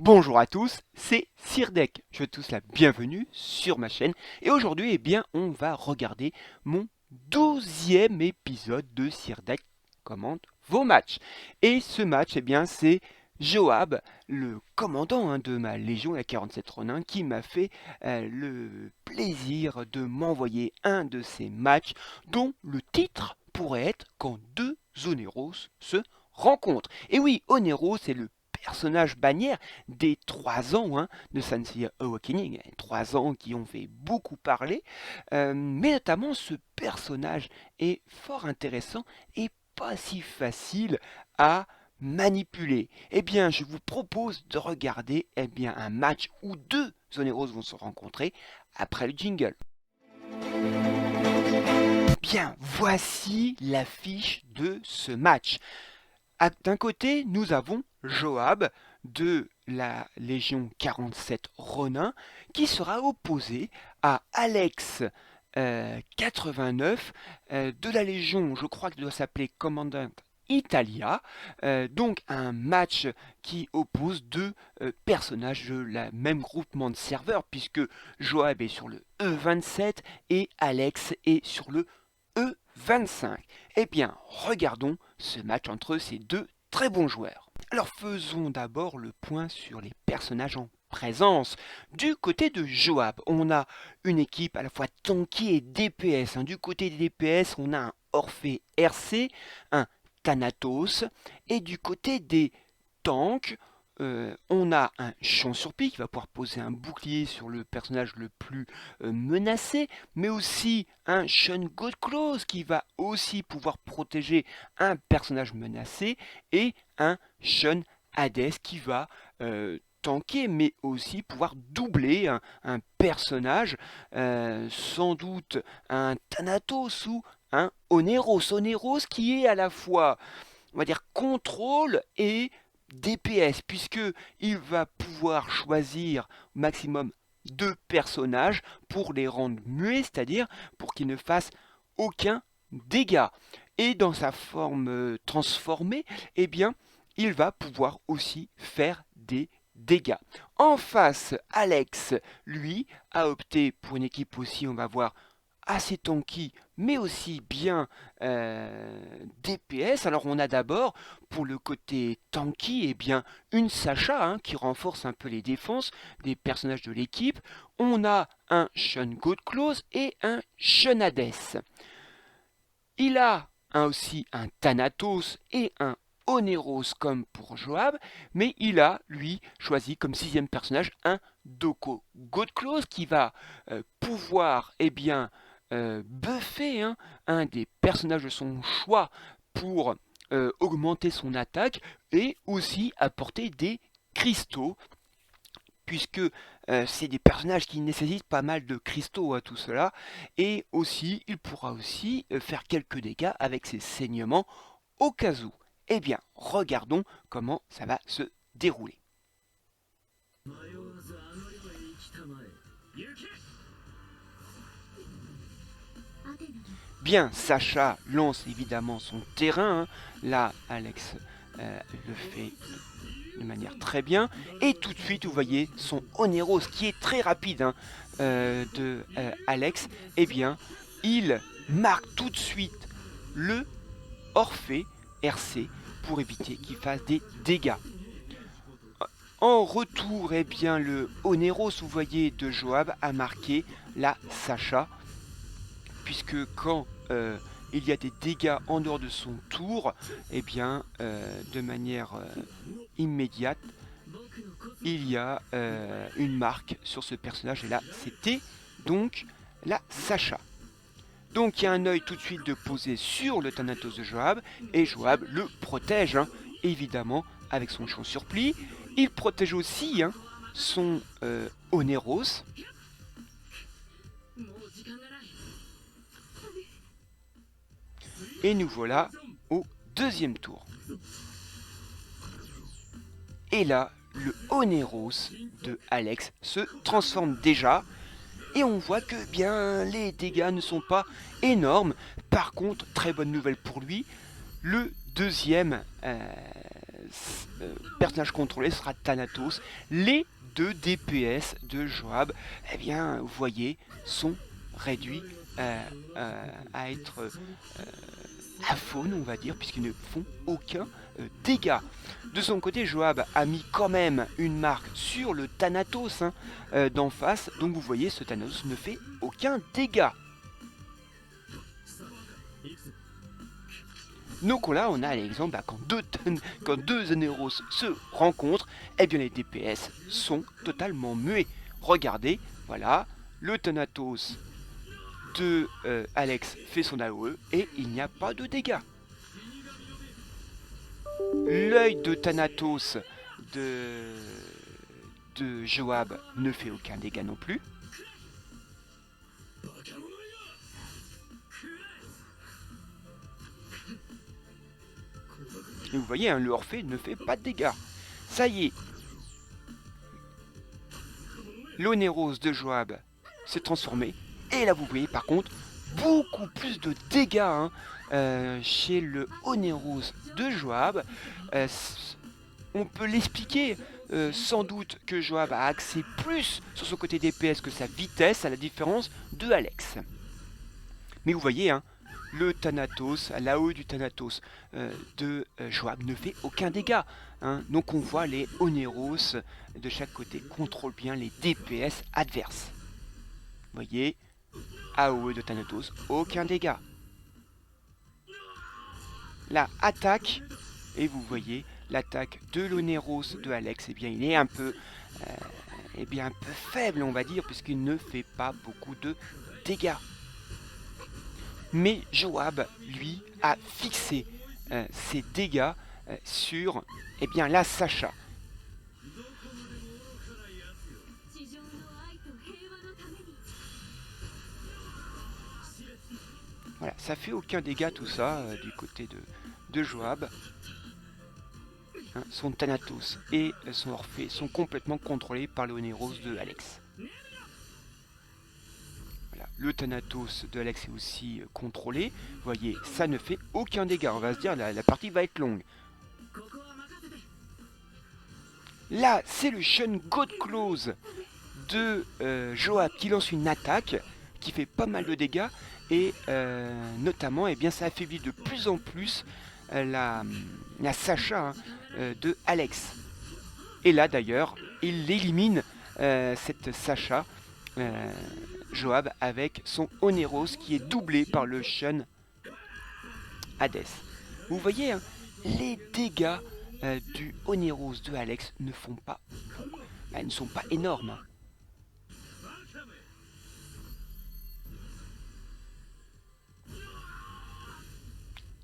Bonjour à tous, c'est Sirdek. Je vous tous la bienvenue sur ma chaîne. Et aujourd'hui, on va regarder mon 12e épisode de Sirdek commente vos matchs. Et ce match, c'est Joab, le commandant de ma Légion, la 47 Ronin, qui m'a fait le plaisir de m'envoyer un de ces matchs dont le titre pourrait être Quand deux Oneros se rencontrent. Et oui, Oneros, c'est le personnage bannière des 3 ans de Sanseer Awakening, 3 ans qui ont fait beaucoup parler, mais notamment ce personnage est fort intéressant et pas si facile à manipuler. Je vous propose de regarder un match où deux Zoneros vont se rencontrer après le jingle. Voici l'affiche de ce match. D'un côté, nous avons Joab de la Légion 47 Ronin qui sera opposé à Alex 89 de la Légion, je crois qu'il doit s'appeler Commandant Italia, donc un match qui oppose deux personnages de la même groupement de serveurs puisque Joab est sur le E27 et Alex est sur le E25. Regardons ce match entre ces deux très bons joueurs. Alors faisons d'abord le point sur les personnages en présence. Du côté de Joab, on a une équipe à la fois tanky et DPS. Du côté des DPS, on a un Orphée RC, un Thanatos, et du côté des tanks, on a un champ sur pied qui va pouvoir poser un bouclier sur le personnage le plus menacé, mais aussi un Sean Godclose qui va aussi pouvoir protéger un personnage menacé, et un Sean Hades qui va tanker, mais aussi pouvoir doubler un personnage, sans doute un Thanatos ou un Oneros. Oneros qui est à la fois, on va dire, contrôle et DPS, puisqu'il va pouvoir choisir au maximum 2 personnages pour les rendre muets, c'est-à-dire pour qu'ils ne fassent aucun dégât. Et dans sa forme transformée, il va pouvoir aussi faire des dégâts. En face, Alex, lui, a opté pour une équipe aussi, on va voir, assez tanky, mais aussi bien DPS. Alors on a d'abord, pour le côté tanky, une Sacha qui renforce un peu les défenses des personnages de l'équipe. On a un Sean Godclose et un Sean Hades. Il a aussi un Thanatos et un Oneros comme pour Joab, mais il a, lui, choisi comme 6e personnage un Doko Godclose qui va pouvoir, buffer un des personnages de son choix pour augmenter son attaque et aussi apporter des cristaux, puisque c'est des personnages qui nécessitent pas mal de cristaux, tout cela, et aussi il pourra aussi faire quelques dégâts avec ses saignements au cas où. Regardons comment ça va se dérouler. Sacha lance évidemment son terrain. Là, Alex le fait de manière très bien. Et tout de suite, vous voyez son Oneros qui est très rapide de Alex. Il marque tout de suite le Orphée RC pour éviter qu'il fasse des dégâts. En retour, le Oneros, vous voyez, de Joab a marqué la Sacha, puisque quand il y a des dégâts en dehors de son tour, de manière immédiate, il y a une marque sur ce personnage, et là, c'était donc la Sacha. Donc il y a un œil tout de suite de posé sur le Thanatos de Joab, et Joab le protège, évidemment, avec son champ sur pli. Il protège aussi son Oneros. Et nous voilà au 2e tour. Et là, le Oneros de Alex se transforme déjà. Et on voit que les dégâts ne sont pas énormes. Par contre, très bonne nouvelle pour lui, le 2e personnage contrôlé sera Thanatos. Les deux DPS de Joab, eh bien, vous voyez, sont réduits à être aphones, on va dire, puisqu'ils ne font aucun dégâts. De son côté, Joab a mis quand même une marque sur le Thanatos d'en face, donc vous voyez, ce Thanatos ne fait aucun dégât. Donc là, on a l'exemple quand deux Oneros se rencontrent, eh bien les DPS sont totalement muets. Regardez, voilà, le Thanatos de Alex fait son AOE et il n'y a pas de dégâts. L'œil de Thanatos de Joab ne fait aucun dégât non plus. Et vous voyez, le Orphée ne fait pas de dégâts. Ça y est. L'Oneros de Joab s'est transformé. Et là, vous voyez par contre beaucoup plus de dégâts chez le Oneros de Joab. On peut l'expliquer sans doute que Joab a axé plus sur son côté DPS que sa vitesse, à la différence de Alex. Mais vous voyez, le Thanatos, l'AOE du Thanatos de Joab ne fait aucun dégât. Donc on voit les Oneros de chaque côté contrôlent bien les DPS adverses. Vous voyez, AOE de Thanatos, aucun dégât. La attaque, et vous voyez, l'attaque de l'Oneros de Alex, eh bien il est un peu faible, on va dire, puisqu'il ne fait pas beaucoup de dégâts. Mais Joab, lui, a fixé ses dégâts sur la Sacha. Voilà, ça fait aucun dégât tout ça du côté de Joab. Son Thanatos et son Orphée sont complètement contrôlés par le Oneros de Alex. Voilà, le Thanatos de Alex est aussi contrôlé. Vous voyez, ça ne fait aucun dégât. On va se dire, la partie va être longue. Là, c'est le Shun God Close de Joab qui lance une attaque qui fait pas mal de dégâts. Et notamment, ça affaiblit de plus en plus la Sacha de Alex. Et là d'ailleurs, il élimine cette Sacha Joab avec son Oneros qui est doublé par le Shun Hades. Vous voyez, les dégâts du Oneros de Alex ne font pas ne sont pas énormes.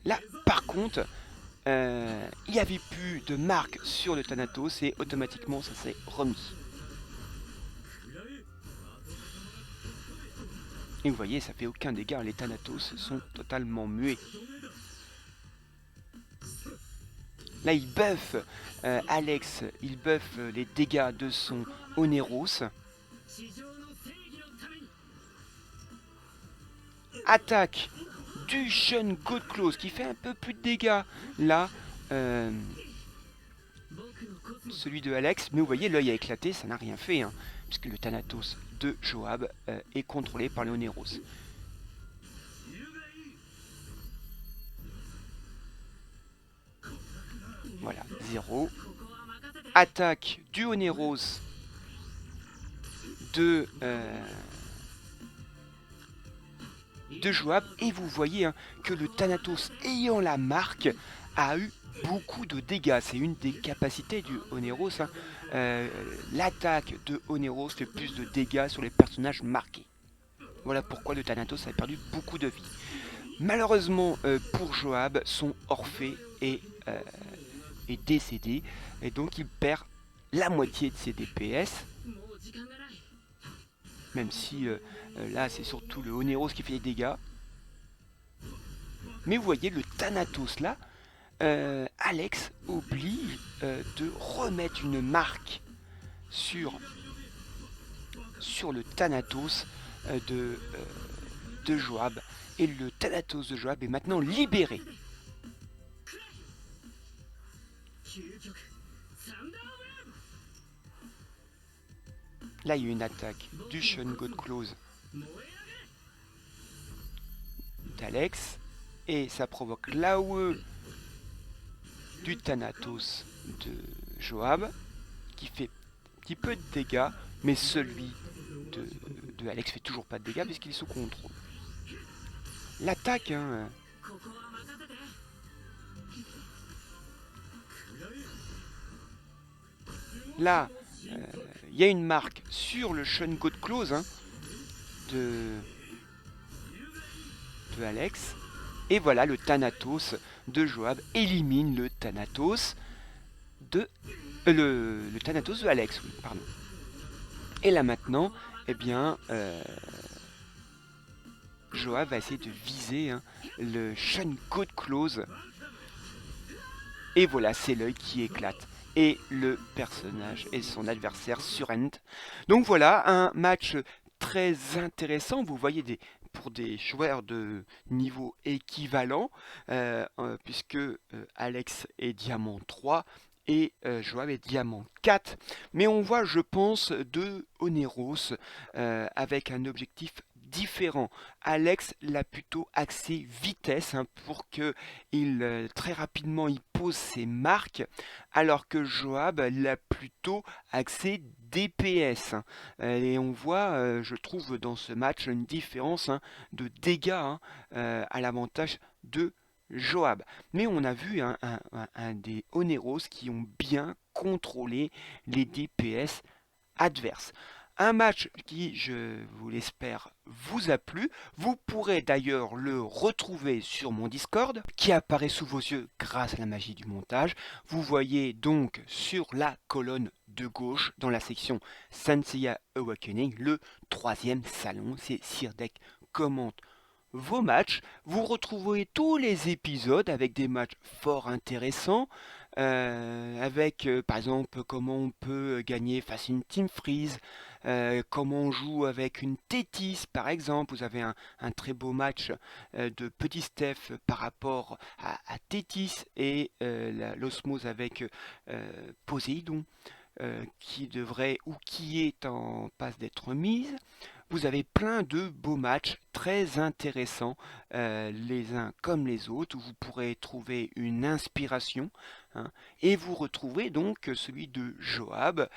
Là, par contre, il n'y avait plus de marque sur le Thanatos et automatiquement ça s'est remis. Et vous voyez, ça fait aucun dégât, les Thanatos sont totalement muets. Là, il buff Alex, il buff les dégâts de son Oneros. Attaque du Shun God Close qui fait un peu plus de dégâts. Là, celui de Alex, mais vous voyez, l'œil a éclaté, ça n'a rien fait, puisque le Thanatos de Joab est contrôlé par les Oneros. Voilà, 0. Attaque du Oneros de Joab. Et vous voyez que le Thanatos ayant la marque a eu beaucoup de dégâts. C'est une des capacités du Oneros. L'attaque de Oneros fait plus de dégâts sur les personnages marqués. Voilà pourquoi le Thanatos a perdu beaucoup de vie. Malheureusement pour Joab, son Orphée est décédé. Et donc il perd la moitié de ses DPS. Même si là c'est surtout le Oneros qui fait des dégâts. Mais vous voyez le Thanatos là, Alex oblige de remettre une marque sur le Thanatos de Joab. Et le Thanatos de Joab est maintenant libéré. Là, il y a une attaque du Shonen God Close d'Alex. Et ça provoque l'AOE du Thanatos de Joab, qui fait un petit peu de dégâts, mais celui de Alex fait toujours pas de dégâts puisqu'il est sous contrôle. L'attaque, hein, là, il y a une marque sur le Shonen God Close de Alex. Et voilà, le Thanatos de Joab élimine le Thanatos de... le Thanatos de Alex, oui, pardon. Et là maintenant, eh bien, Joab va essayer de viser le Shonen God Close. Et voilà, c'est l'œil qui éclate. Et le personnage et son adversaire surrend. Donc voilà, un match très intéressant. Vous voyez, pour des joueurs de niveau équivalent, puisque Alex est diamant 3 et Joab est diamant 4. Mais on voit, je pense, deux Oneros avec un objectif différent. Alex l'a plutôt axé vitesse pour que très rapidement il pose ses marques, alors que Joab l'a plutôt axé DPS. Et on voit, je trouve, dans ce match une différence de dégâts à l'avantage de Joab. Mais on a vu un des Oneros qui ont bien contrôlé les DPS adverses. Un match qui, je vous l'espère, vous a plu. Vous pourrez d'ailleurs le retrouver sur mon Discord, qui apparaît sous vos yeux grâce à la magie du montage. Vous voyez donc sur la colonne de gauche, dans la section Senseiya Awakening, le 3e salon. C'est Sirdek commente vos matchs. Vous retrouverez tous les épisodes avec des matchs fort intéressants, avec par exemple comment on peut gagner face à une Team Freeze, comment on joue avec une Tétis par exemple. Vous avez un très beau match de Petit Steph par rapport à Tétis et l'osmose avec Poséidon. Qui devrait ou qui est en passe d'être mise. Vous avez plein de beaux matchs très intéressants, les uns comme les autres, où vous pourrez trouver une inspiration, et vous retrouvez donc celui de Joab,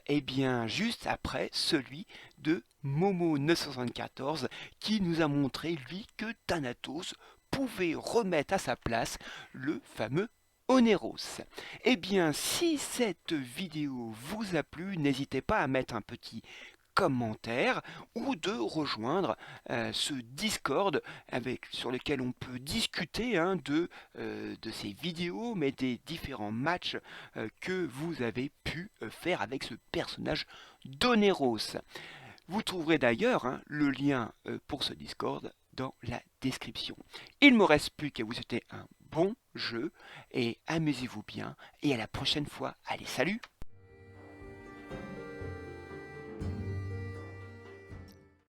et bien juste après celui de Momo 974, qui nous a montré lui que Thanatos pouvait remettre à sa place le fameux Oneros. Eh bien, si cette vidéo vous a plu, n'hésitez pas à mettre un petit commentaire ou de rejoindre ce Discord sur lequel on peut discuter de ces vidéos, mais des différents matchs que vous avez pu faire avec ce personnage d'Oneros. Vous trouverez d'ailleurs le lien pour ce Discord dans la description. Il ne me reste plus qu'à vous souhaiter un bon jeu et amusez-vous bien et à la prochaine fois. Allez, salut!